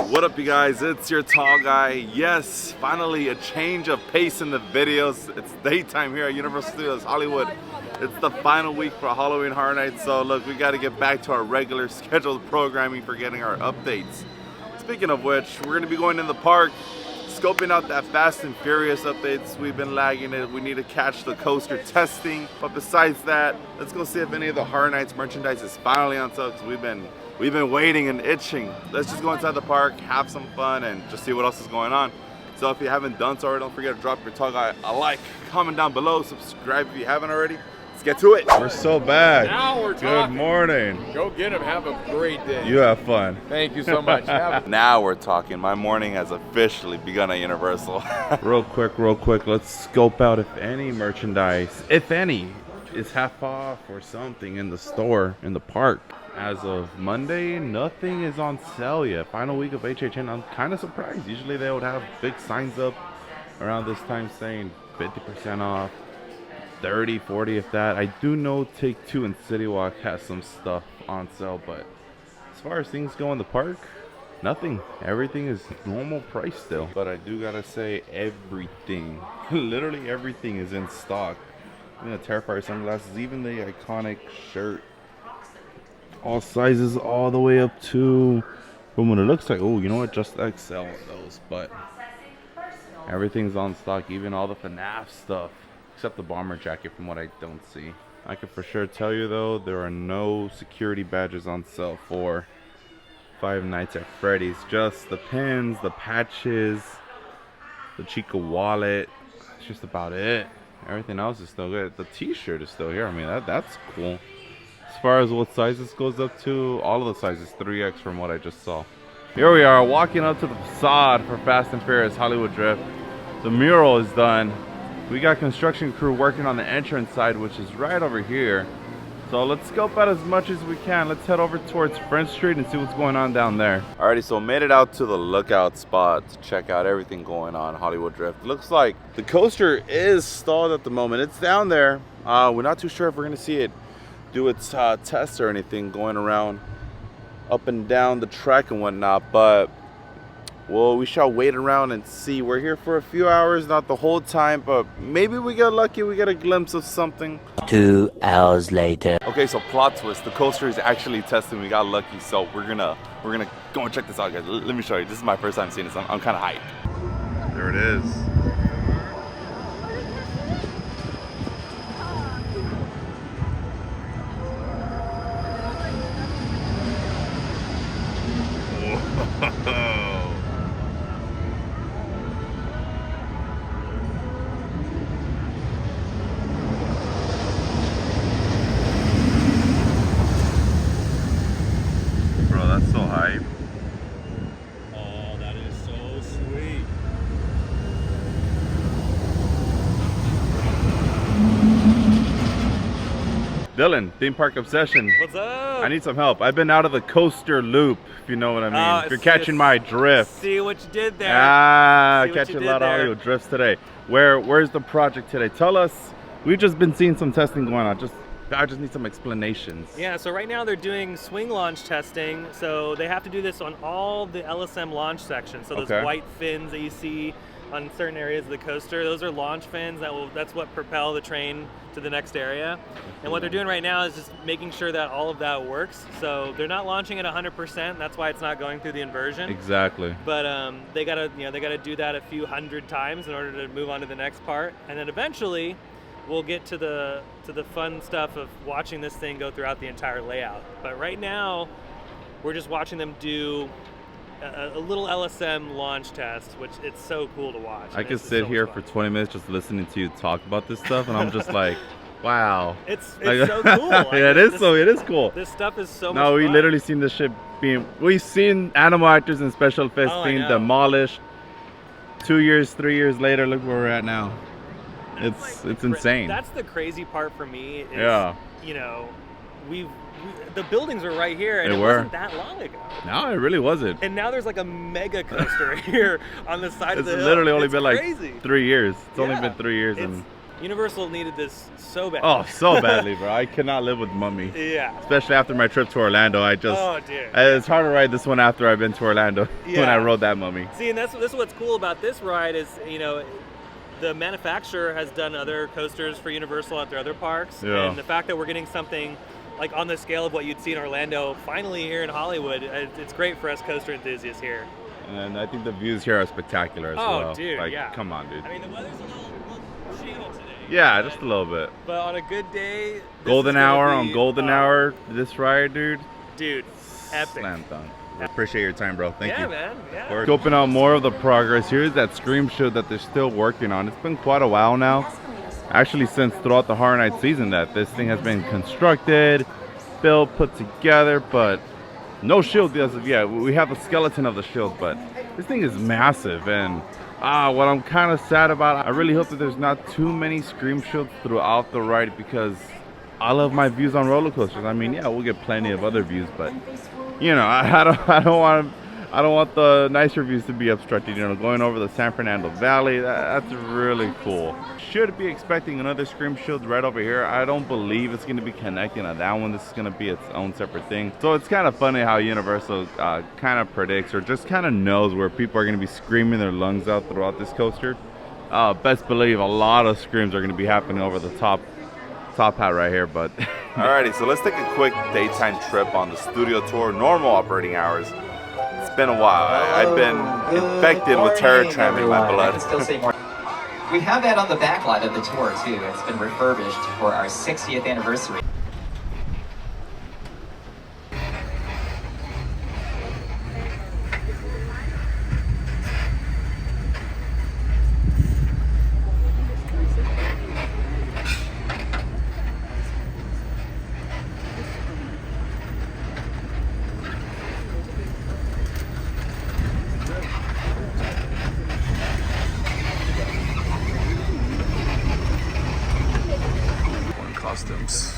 What up, you guys? It's your tall guy. Yes, finally a change of pace in the videos. It's daytime here at Universal Studios Hollywood. It's the final week for Halloween Horror Nights, so look, we got to get back to our regular scheduled programming for getting our updates. Speaking of which, we're going to be going in the park, scoping out that Fast and Furious updates. We've been lagging it. We need to catch the coaster testing. But besides that, let's go see if any of the Horror Nights merchandise is finally on sale, because we've been waiting and itching. Let's just go inside the park, have some fun, and just see what else is going on. So if you haven't done so already, don't forget to drop your tall guy a like, comment down below, subscribe if you haven't already. Let's get to it. We're so back. Now we're talking. Good morning. Go get him. Have a great day. You have fun. Thank you so much. Now we're talking. My morning has officially begun at Universal. real quick, let's scope out if any merchandise, if any, is half off or something in the store, in the park. As of Monday, nothing is on sale yet. Final week of HHN, I'm kind of surprised. Usually they would have big signs up around this time saying 50% off, 30, 40 if that. I do know Take Two and City Walk has some stuff on sale, but as far as things go in the park, nothing. Everything is normal price still. But I do gotta say, everything, literally everything is in stock. Even the Terrifier sunglasses, even the iconic shirt. All sizes all the way up to, from what it looks like, oh, you know what, just XL on those. But everything's on stock, even all the FNAF stuff. Except the bomber jacket from what I don't see. I can for sure tell you though, there are no security badges on sale for Five Nights at Freddy's. Just the pins, the patches, the Chica wallet. That's just about it. Everything else is still good. The t-shirt is still here. I mean, that's cool. As far as what sizes goes up to, all of the sizes 3X from what I just saw. Here we are walking up to the facade for Fast and Furious Hollywood Drift. The mural is done. We got construction crew working on the entrance side, which is right over here. So let's scope out as much as we can. Let's head over towards French Street and see what's going on down there. Alrighty, so made it out to the lookout spot to check out everything going on Hollywood Drift. Looks like the coaster is stalled at the moment. It's down there. We're not too sure if we're gonna see it do its tests or anything going around up and down the track and whatnot, but well, we shall wait around and see. We're here for a few hours, not the whole time, but maybe we get lucky, we get a glimpse of something. 2 hours later. Okay, so plot twist, the coaster is actually testing. We got lucky, so we're gonna go and check this out, guys. Let me show you. This is my first time seeing this. I'm kind of hyped. There it is. Whoa. Bro, that's so hype. Oh, that is so sweet. Dylan, theme park obsession. What's up? I need some help. I've been out of the coaster loop, if you know what I mean. If you're catching my drift. See what you did there. Catching a lot of audio drifts today. Where's the project today? Tell us. We've just been seeing some testing going on. I just need some explanations. Yeah, so right now they're doing swing launch testing. So they have to do this on all the LSM launch sections. So those white fins that you see on certain areas of the coaster, those are launch fins. That's what propel the train to the next area. And what they're doing right now is just making sure that all of that works. So they're not launching at 100%. That's why it's not going through the inversion. Exactly. But they gotta do that a few hundred times in order to move on to the next part. And then eventually we'll get to the fun stuff of watching this thing go throughout the entire layout. But right now, we're just watching them do a little LSM launch test, which it's so cool to watch. I could sit here for 20 minutes just listening to you talk about this stuff, and I'm just like, wow. It's so cool. Like, yeah, it is cool. This stuff is so much fun. We fun. literally seen this shit we've seen animal actors and special effects being demolished. 2 years, 3 years later, look where we're at now. It's insane. That's the crazy part for me. Is, you know, the buildings were right here, and it wasn't that long ago. No, it really wasn't. And now there's like a mega coaster here on the side of the hill. It's literally only been crazy. like 3 years. It's only been 3 years. And Universal needed this so bad. Oh, so badly, bro. I cannot live with Mummy. Yeah. Especially after my trip to Orlando. Oh, dude. It's hard to ride this one after I've been to Orlando when Yeah. I rode that Mummy. See, and this is what's cool about this ride is, you know, the manufacturer has done other coasters for Universal at their other parks. Yeah. And the fact that we're getting something like on the scale of what you'd see in Orlando finally here in Hollywood, it's great for us coaster enthusiasts here. And I think the views here are spectacular as well. Oh, dude, like, yeah. Come on, dude. I mean, the weather's a little shady today. Yeah, just a little bit. But on a good day, this Golden is gonna hour be, on Golden Hour, this ride, dude. Dude, epic. Slam dunk. I appreciate your time, bro. Thank yeah, you. man. Yeah. We're scoping out more of the progress. Here's that Scream show that they're still working on. It's been quite a while now. Actually, since throughout the Horror Nights season that this thing has been constructed, built, put together, but no shield as of yet. We have a skeleton of the shield, but this thing is massive. And what I'm kind of sad about, I really hope that there's not too many Scream shields throughout the ride, because I love my views on roller coasters. I mean, yeah, we'll get plenty of other views, but you know, I don't want the nice reviews to be obstructed. You know, going over the San Fernando Valley, that's really cool. Should be expecting another Scream shield right over here. I don't believe it's going to be connecting on that one. This is going to be its own separate thing. So it's kind of funny how Universal kind of predicts or just kind of knows where people are going to be screaming their lungs out throughout this coaster. Best believe a lot of screams are going to be happening over the top hat right here. But alrighty, so let's take a quick daytime trip on the studio tour, normal operating hours. It's been a while. I've been infected with terror tram in my blood. I can still say more. We have that on the back lot of the tour too. It's been refurbished for our 60th anniversary. Costumes.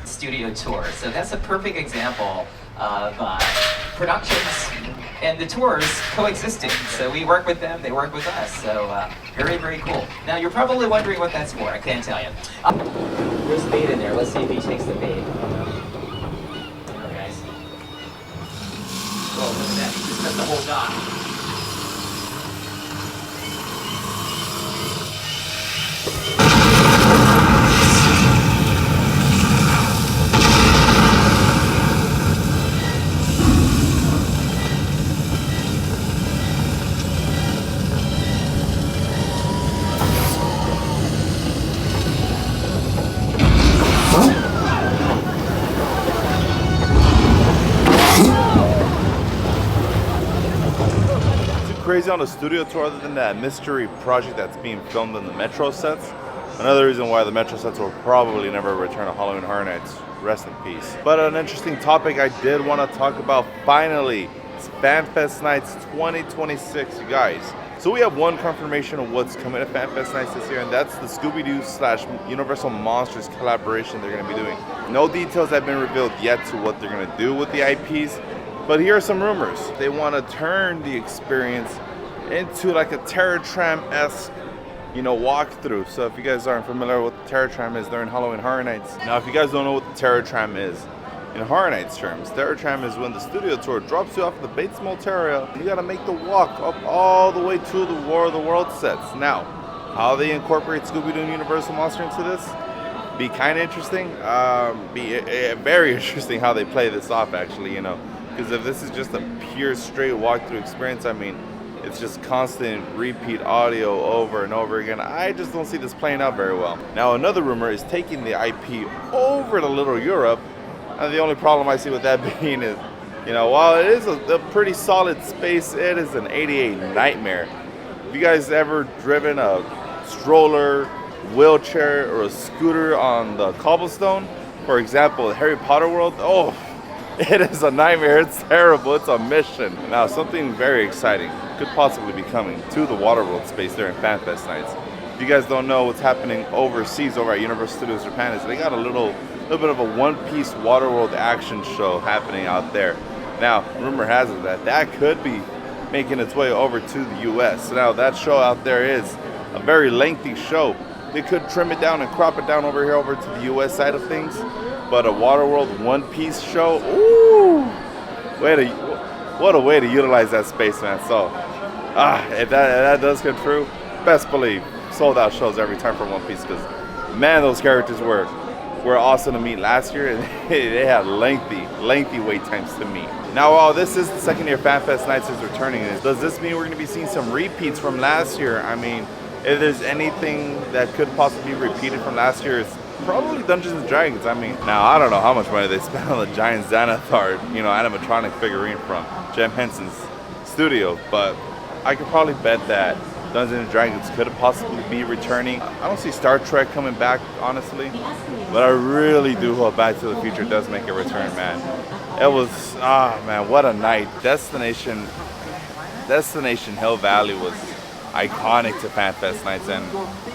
Studio tour. So that's a perfect example of productions and the tours coexisting. So we work with them, they work with us. So very, very cool. Now you're probably wondering what that's for. I can't tell you. There's bait in there. Let's see if he takes the bait. There, guys. Whoa, look at that. He just cut the whole dock. Crazy on the studio tour other than that mystery project that's being filmed in the Metro sets. Another reason why the Metro sets will probably never return to Halloween Horror Nights. Rest in peace. But an interesting topic I did want to talk about finally. It's FanFest Nights 2026, you guys. So we have one confirmation of what's coming to FanFest Nights this year, and that's the Scooby-Doo / Universal Monsters collaboration they're going to be doing. No details have been revealed yet to what they're going to do with the IPs. But here are some rumors. They want to turn the experience into like a Terror Tram-esque, walkthrough. So if you guys aren't familiar with what the Terror Tram is, they're in Halloween Horror Nights. Now, if you guys don't know what the Terror Tram is, in Horror Nights terms, Terror Tram is when the studio tour drops you off at the Bates Motel. You got to make the walk up all the way to the War of the World sets. Now, how they incorporate Scooby-Doo and Universal Monster into this? Be kind of interesting. Be very interesting how they play this off, actually, Because if this is just a pure straight walkthrough experience, I mean, It's just constant repeat audio over and over again. I just don't see this playing out very well. Now, another rumor is taking the IP over to Little Europe. And the only problem I see with that being is, you know, while it is a pretty solid space, it is an 88 nightmare. Have you guys ever driven a stroller, wheelchair, or a scooter on the cobblestone? For example, the Harry Potter world, oh, it is a nightmare. It's terrible. It's a mission. Now, something very exciting could possibly be coming to the Waterworld space there in FanFest Nights. If you guys don't know what's happening overseas over at Universal Studios Japan, is they got a little bit of a one-piece Waterworld action show happening out there. Now, rumor has it that that could be making its way over to the US. Now, that show out there is a very lengthy show. They could trim it down and crop it down over here over to the US side of things. But a Waterworld one-piece show, ooh, what a way to utilize that space, man. So, if that does come true, best believe sold-out shows every time for One Piece, because, man, those characters were awesome to meet last year, and they had lengthy wait times to meet. Now, while this is the second year FanFest Nights is returning, does this mean we're going to be seeing some repeats from last year? I mean, if there's anything that could possibly be repeated from last year, it's probably Dungeons and Dragons. I mean, now I don't know how much money they spent on the giant Xanathar, you know, animatronic figurine from Jem Henson's studio, but I could probably bet that Dungeons and Dragons could possibly be returning. I don't see Star Trek coming back, honestly, but I really do hope Back to the Future does make a return, man. It was, man, what a night. Destination Hill Valley was iconic to FanFest Nights, and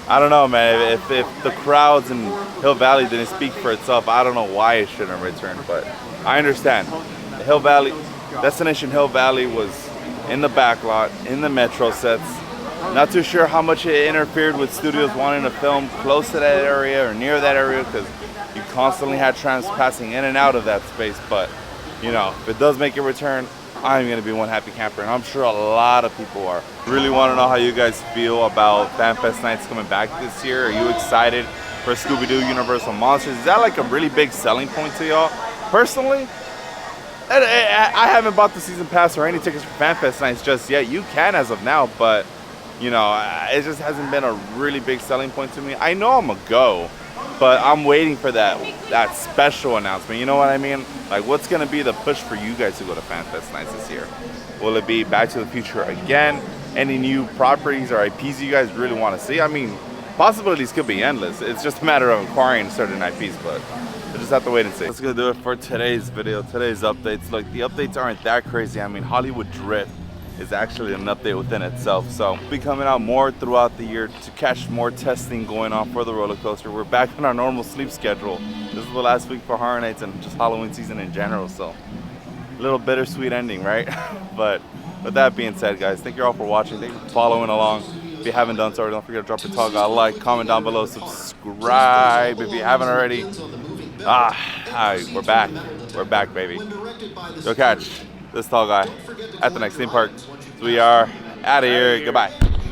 I don't know, man, if the crowds in Hill Valley didn't speak for itself, I don't know why it shouldn't return, but I understand. Hill Valley, Destination Hill Valley was in the backlot, in the Metro sets. Not too sure how much it interfered with studios wanting to film close to that area or near that area, because you constantly had trams passing in and out of that space, but you know, if it does make a return, I'm going to be one happy camper, and I'm sure a lot of people are. Really want to know how you guys feel about FanFest Nights coming back this year. Are you excited for Scooby-Doo Universal Monsters? Is that like a really big selling point to y'all? Personally, I haven't bought the season pass or any tickets for FanFest Nights just yet. You can as of now, but you know, it just hasn't been a really big selling point to me. I know I'm a go, but I'm waiting for that special announcement. You know what I mean? Like, what's going to be the push for you guys to go to FanFest Nights this year? Will it be Back to the Future again? Any new properties or IPs you guys really want to see? I mean, possibilities could be endless. It's just a matter of acquiring certain IPs, but we'll just have to wait and see. That's going to do it for today's video, today's updates. Look, the updates aren't that crazy. I mean, Hollywood Drift is actually an update within itself, so we'll be coming out more throughout the year to catch more testing going on for the roller coaster. We're back on our normal sleep schedule. This is the last week for Horror Nights and just Halloween season in general, so a little bittersweet ending, right? But with that being said, guys, thank you all for watching. Thank you for following along. If you haven't done so already, don't forget to drop your toggle, like, comment down below, subscribe if you haven't already. Alright, we're back, baby. Go catch this tall guy at the next theme park. So we are out of here. Goodbye.